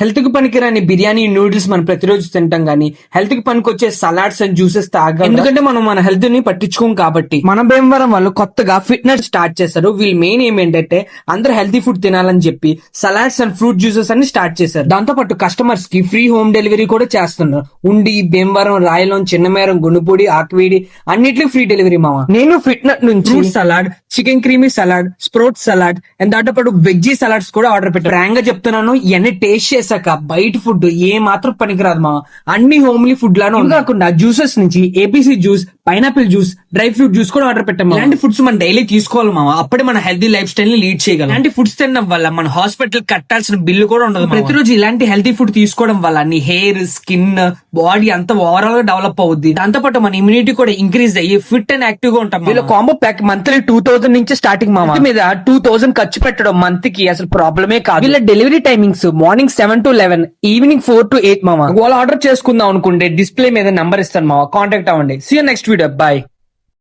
Health కి పనికిరాని biryani noodles మనం ప్రతిరోజు తింటాం గానీ హెల్త్ కి పనికొచ్చే సలాడ్స్ అండ్ జ్యూసెస్ తాగాలి. ఎందుకంటే మనం మన హెల్త్ ని పట్టించుకోం కాబట్టి. మన భీమవరం వాళ్ళు కొత్తగా ఫిట్నెస్ స్టార్ట్ చేశారు. వీళ్ళు మెయిన్ ఏమేంటంటే అందరూ హెల్తీ ఫుడ్ తినాలని చెప్పి సలాడ్స్ అండ్ ఫ్రూట్ జ్యూసెస్ అన్ని స్టార్ట్ చేశారు. దాంతో పాటు కస్టమర్స్ కి ఫ్రీ హోమ్ డెలివరీ కూడా చేస్తున్నారు. ఉండి, భీమవరం, రాయలం, చిన్నమేరం, గుండుపూడి, ఆక్వీడి అన్నిటికీ ఫ్రీ డెలివరీ మామ. నేను ఫిట్నెస్ నుంచి fruit salad, chicken creamy salad, sprout salad and దాంతో పాటు వెజ్జీ సలాడ్స్ కూడా ఆర్డర్ పెట్టాను. ఫ్రాంక్ గా చెప్తున్నాను, ఇవన్నీ టేస్ట్ చేశాక బయట ఫుడ్ ఏ మాత్రం పనికిరాదు మా. అన్ని హోమ్లీ ఫుడ్ లానే కాకుండా జ్యూసెస్ నుంచి APC juice, pineapple juice, dry fruit juice కూడా ఆర్డర్ పెట్టాము. ఇలాంటి ఫుడ్స్ మనం డైలీ తీసుకోవాలి మామ. అప్పుడే మన హెల్తీ లైఫ్ స్టైల్ ని లీడ్ చేయగలం. ఇలాంటి ఫుడ్స్ తినడం వల్ల మన హాస్పిటల్ కట్టాల్సిన బిల్లు కూడా ఉండదు. ప్రతిరోజు ఇలాంటి హెల్తీ ఫుడ్ తీసుకోవడం వల్ల నీ హెయిర్, స్కిన్, బాడీ అంతా ఓవరాల్ గా డెవలప్ అవుద్ది. దాంతో పాటు మన ఇమ్యూనిటీ కూడా ఇంక్రీజ్ అయ్యి ఫిట్ అండ్ యాక్టివ్ గా ఉంటాం. వీళ్ళ కాంబో ప్యాక్ మంత్లీ 2000 నుంచి స్టార్టింగ్ మామ. మీద 2000 ఖర్చు పెట్టడం మంత్ కి అసలు ప్రాబ్లమే కాదు. వీళ్ళ delivery timings morning 7 to 11, evening 4 to 8 మామ. వాళ్ళు ఆర్డర్ చేసుకుందాం అనుకుంటే డిస్ప్లే మీద నంబర్ ఇస్తాను మామ, కాంటాక్ట్ అవ్వండి. See you next video, by.